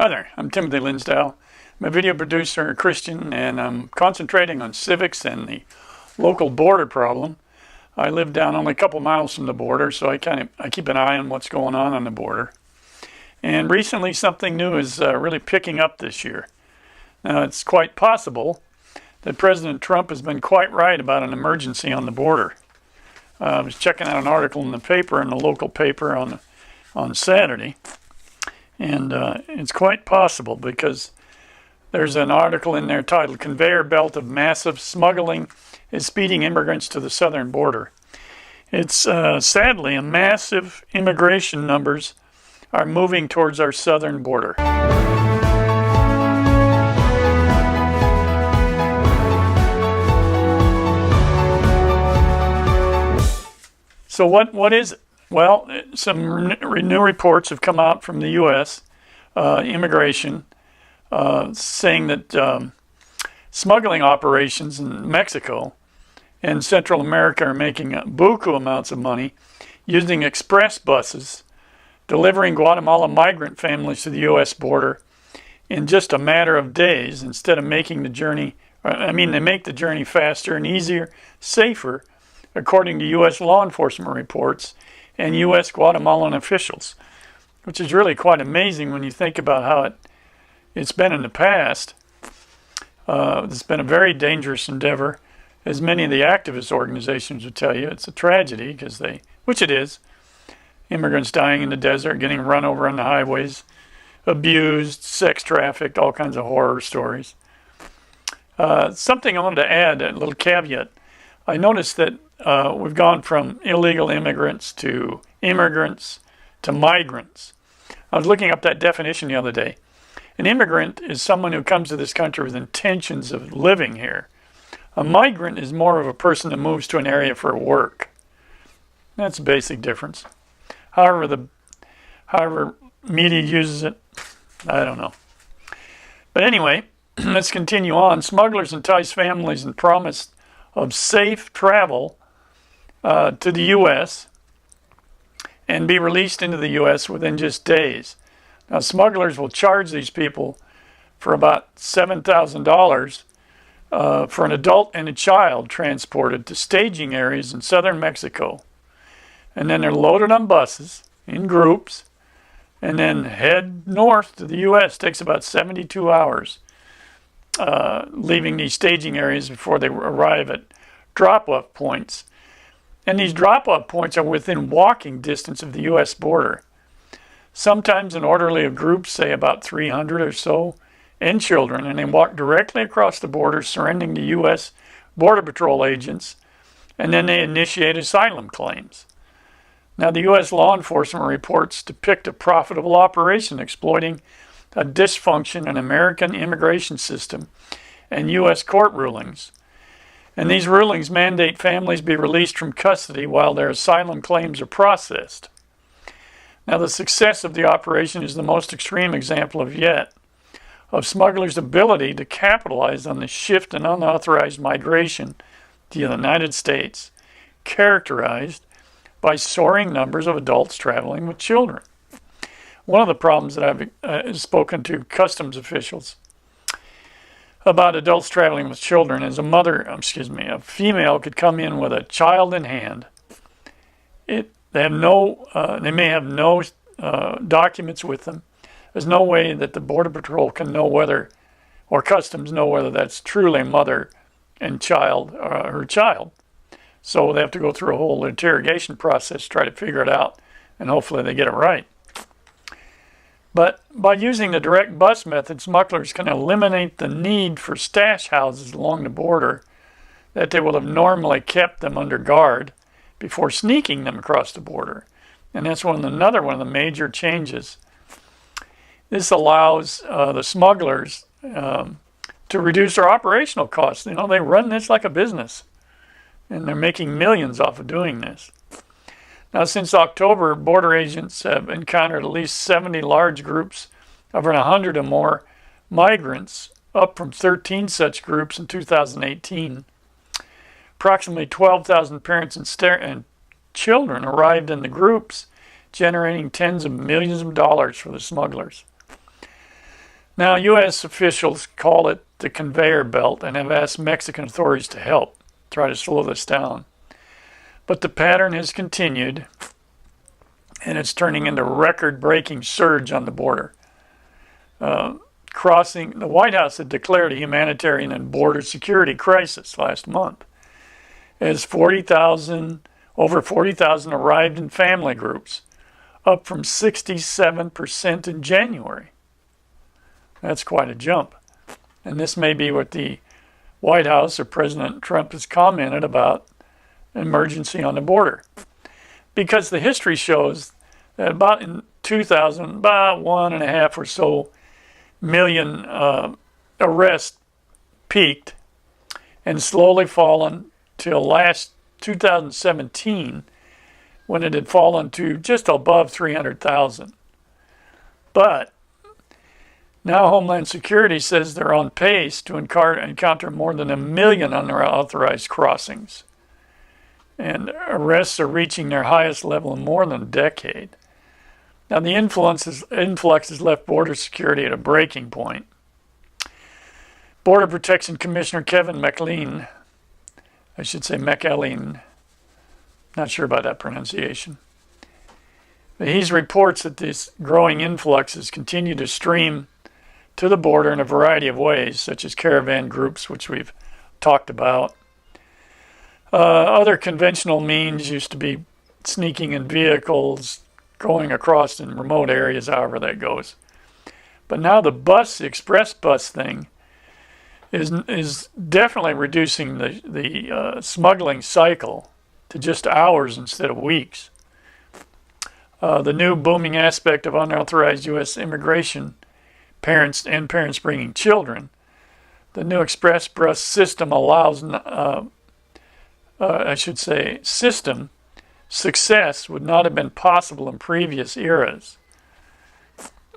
Hi there, I'm Timothy Linsdale. I'm a video producer, a Christian, and I'm concentrating on civics and the local border problem. I live down only a couple miles from the border, so I keep an eye on what's going on the border. And recently something new is really picking up this year. Now it's quite possible that President Trump has been quite right about an emergency on the border. I was checking out an article in the paper, in the local paper on Saturday. And it's quite possible because there's an article in there titled "Conveyor Belt of Massive Smuggling is Speeding Immigrants to the Southern Border." It's sadly a massive immigration numbers are moving towards our southern border. So what is it? Well, some new reports have come out from the U.S. Immigration saying that smuggling operations in Mexico and Central America are making buku amounts of money using express buses, delivering Guatemala migrant families to the U.S. border in just a matter of days instead of making the journey. They make the journey faster and easier, safer, according to U.S. law enforcement reports and U.S. Guatemalan officials, which is really quite amazing when you think about how it's been in the past. It's been a very dangerous endeavor, as many of the activist organizations would tell you. It's a tragedy, which it is. Immigrants dying in the desert, getting run over on the highways, abused, sex trafficked, all kinds of horror stories. Something I wanted to add, a little caveat. I noticed that we've gone from illegal immigrants to immigrants to migrants. I was looking up that definition the other day. An immigrant is someone who comes to this country with intentions of living here. A migrant is more of a person that moves to an area for work. That's a basic difference. However media uses it, I don't know. But anyway, let's continue on. Smugglers entice families and promise of safe travel to the U.S. and be released into the U.S. within just days. Now, smugglers will charge these people for about $7,000 for an adult and a child transported to staging areas in southern Mexico. And then they're loaded on buses in groups and then head north to the U.S. It takes about 72 hours leaving these staging areas before they arrive at drop-off points. And these drop-off points are within walking distance of the U.S. border. Sometimes an orderly of groups, say about 300 or so, and children, and they walk directly across the border, surrendering to U.S. Border Patrol agents, and then they initiate asylum claims. Now, the U.S. law enforcement reports depict a profitable operation exploiting a dysfunction in American immigration system and U.S. court rulings. And these rulings mandate families be released from custody while their asylum claims are processed. Now, the success of the operation is the most extreme example of smugglers' ability to capitalize on the shift in unauthorized migration to the United States, characterized by soaring numbers of adults traveling with children. One of the problems that I've spoken to customs officials about adults traveling with children is a female could come in with a child in hand. They may have no documents with them. There's no way that the Border Patrol can know or customs know whether that's truly a mother and child or her child. So they have to go through a whole interrogation process to try to figure it out, and hopefully they get it right. But by using the direct bus method, smugglers can eliminate the need for stash houses along the border that they will have normally kept them under guard before sneaking them across the border. And that's another one of the major changes. This allows the smugglers to reduce their operational costs. They run this like a business, and they're making millions off of doing this. Now, since October, border agents have encountered at least 70 large groups of around 100 or more migrants, up from 13 such groups in 2018. Approximately 12,000 parents and children arrived in the groups, generating tens of millions of dollars for the smugglers. Now, U.S. officials call it the conveyor belt and have asked Mexican authorities to help try to slow this down. But the pattern has continued, and it's turning into a record-breaking surge on the border. The White House had declared a humanitarian and border security crisis last month, as over 40,000 arrived in family groups, up from 67% in January. That's quite a jump. And this may be what the White House or President Trump has commented about emergency on the border. Because the history shows that about in 2000, about 1.5 or so million arrests peaked and slowly fallen till last 2017, when it had fallen to just above 300,000. But now Homeland Security says they're on pace to encounter more than 1 million unauthorized crossings. And arrests are reaching their highest level in more than a decade. Now the influx has left border security at a breaking point. Border Protection Commissioner Kevin McAleen, not sure about that pronunciation. But he reports that these growing influxes continue to stream to the border in a variety of ways, such as caravan groups, which we've talked about. Other conventional means used to be sneaking in vehicles, going across in remote areas, however that goes. But now the express bus thing is definitely reducing the smuggling cycle to just hours instead of weeks. The new booming aspect of unauthorized U.S. immigration, parents bringing children, the new express bus system allows, success would not have been possible in previous eras.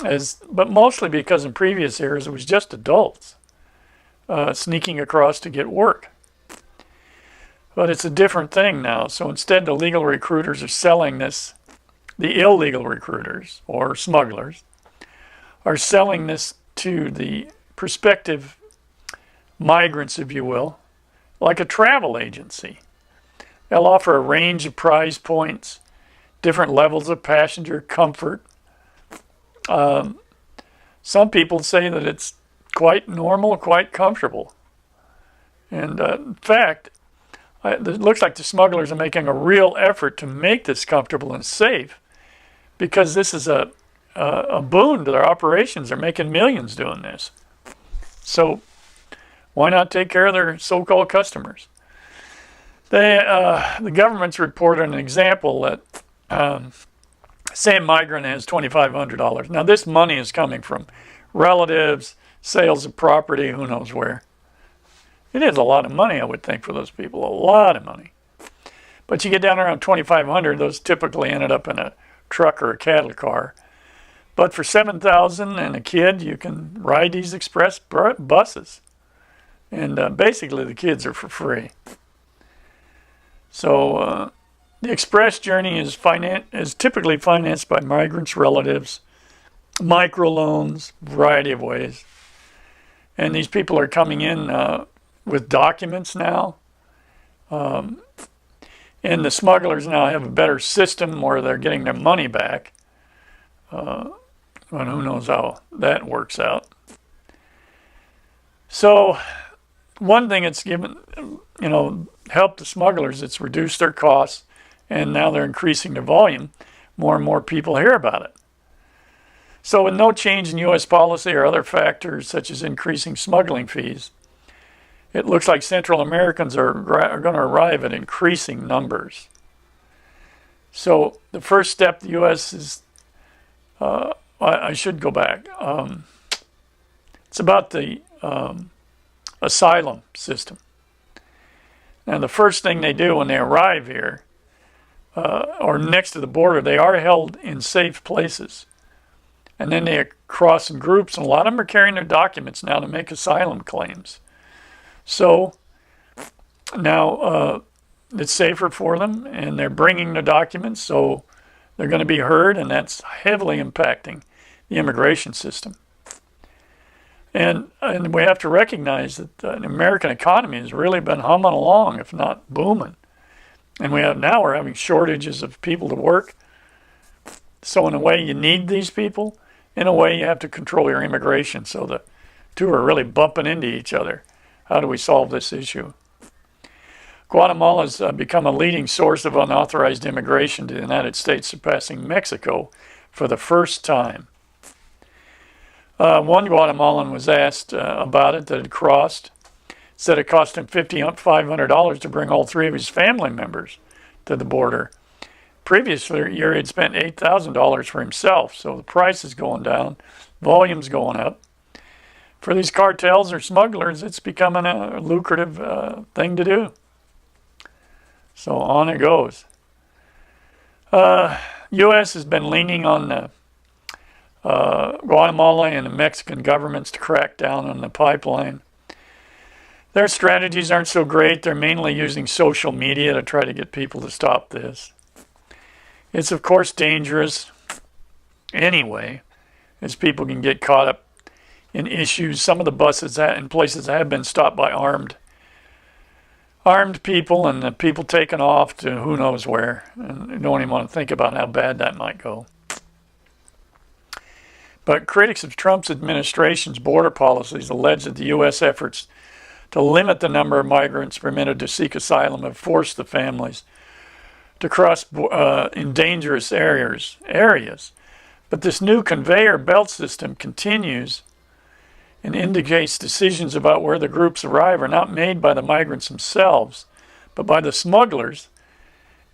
But mostly because in previous eras it was just adults sneaking across to get work. But it's a different thing now. So instead, the legal recruiters are selling this, the illegal recruiters or smugglers are selling this to the prospective migrants, if you will, like a travel agency. They'll offer a range of price points, different levels of passenger comfort. Some people say that it's quite normal, quite comfortable. And in fact, it looks like the smugglers are making a real effort to make this comfortable and safe, because this is a boon to their operations. They're making millions doing this. So why not take care of their so-called customers? The government's reported an example that say a migrant has $2,500. Now this money is coming from relatives, sales of property, who knows where. It is a lot of money, I would think, for those people, a lot of money. But you get down around $2,500, those typically ended up in a truck or a cattle car. But for $7,000 and a kid, you can ride these express buses. And basically the kids are for free. So the express journey is typically financed by migrants' relatives, microloans, variety of ways. And these people are coming in with documents now. And the smugglers now have a better system where they're getting their money back. And who knows how that works out. So one thing it's given, helped the smugglers, it's reduced their costs, and now they're increasing their volume. More and more people hear about it. So with no change in U.S. policy or other factors such as increasing smuggling fees, it looks like Central Americans are going to arrive at increasing numbers. So the first step the U.S. is, I should go back. It's about the asylum system. Now the first thing they do when they arrive here, or next to the border, they are held in safe places. And then they cross in groups, and a lot of them are carrying their documents now to make asylum claims. So now it's safer for them, and they're bringing their documents, so they're going to be heard, and that's heavily impacting the immigration system. And we have to recognize that the American economy has really been humming along, if not booming. And we're having shortages of people to work. So in a way, you need these people. In a way, you have to control your immigration. So the two are really bumping into each other. How do we solve this issue? Guatemala has become a leading source of unauthorized immigration to the United States, surpassing Mexico for the first time. One Guatemalan was asked about it that had crossed. Said it cost him $500 to bring all three of his family members to the border. Previous year, he'd spent $8,000 for himself, so the price is going down, volume's going up. For these cartels or smugglers, it's becoming a lucrative thing to do. So on it goes. U.S. has been leaning on Guatemala and the Mexican governments to crack down on the pipeline. Their strategies aren't so great. They're mainly using social media to try to get people to stop this. It's, of course, dangerous anyway, as people can get caught up in issues. Some of the buses in places have been stopped by armed people, and the people taken off to who knows where. And you don't even want to think about how bad that might go. But critics of Trump's administration's border policies allege that the U.S. efforts to limit the number of migrants permitted to seek asylum have forced the families to cross in dangerous areas. But this new conveyor belt system continues and indicates decisions about where the groups arrive are not made by the migrants themselves, but by the smugglers.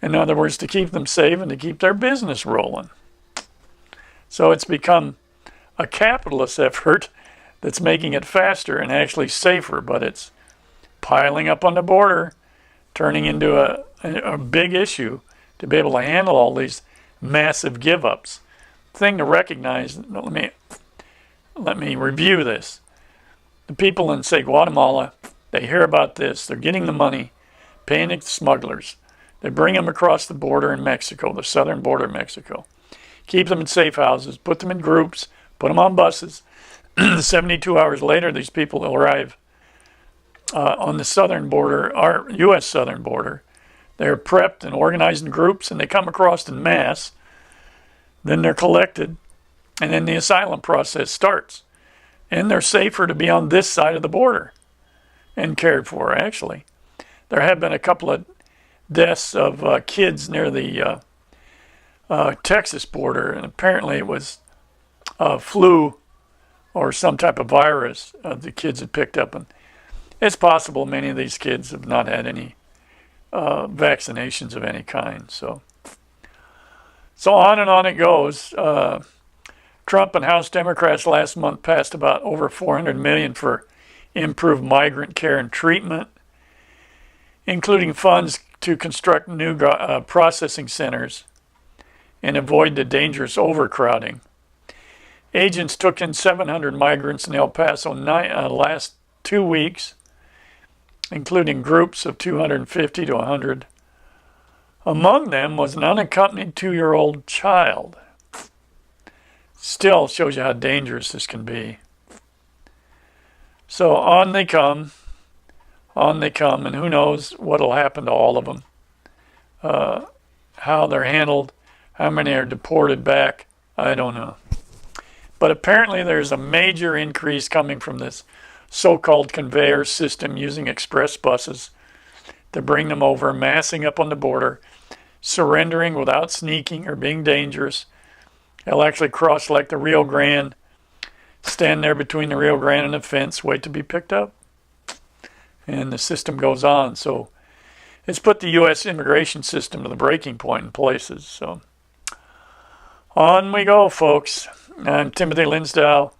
In other words, to keep them safe and to keep their business rolling. So it's become a capitalist effort that's making it faster and actually safer, but it's piling up on the border, turning into a big issue to be able to handle all these massive give-ups. Thing to recognize, let me review this. The people in, say, Guatemala, they hear about this, they're getting the money, paying the smugglers. They bring them across the border in Mexico, the southern border of Mexico. Keep them in safe houses, put them in groups, put them on buses. 72 hours later, these people will arrive on the southern border, our U.S. southern border. They're prepped and organized in groups, and they come across in mass. Then they're collected, and then the asylum process starts. And they're safer to be on this side of the border and cared for, actually. There have been a couple of deaths of kids near the Texas border, and apparently it was flu or some type of virus the kids had picked up. And it's possible many of these kids have not had any vaccinations of any kind. So on and on it goes. Trump and House Democrats last month passed about over $400 million for improved migrant care and treatment, including funds to construct new processing centers and avoid the dangerous overcrowding. Agents took in 700 migrants in El Paso last 2 weeks, including groups of 250 to 100. Among them was an unaccompanied 2-year-old child. Still shows you how dangerous this can be. So on they come, and who knows what will happen to all of them, how they're handled, how many are deported back, I don't know. But apparently there's a major increase coming from this so-called conveyor system using express buses to bring them over, massing up on the border, surrendering without sneaking or being dangerous. They'll actually cross like the Rio Grande, stand there between the Rio Grande and the fence, wait to be picked up. And the system goes on. So it's put the U.S. immigration system to the breaking point in places. So on we go, folks. I'm Timothy Linsdale.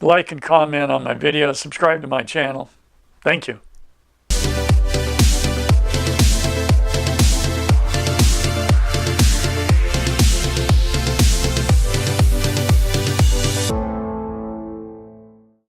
Like and comment on my videos. Subscribe to my channel. Thank you.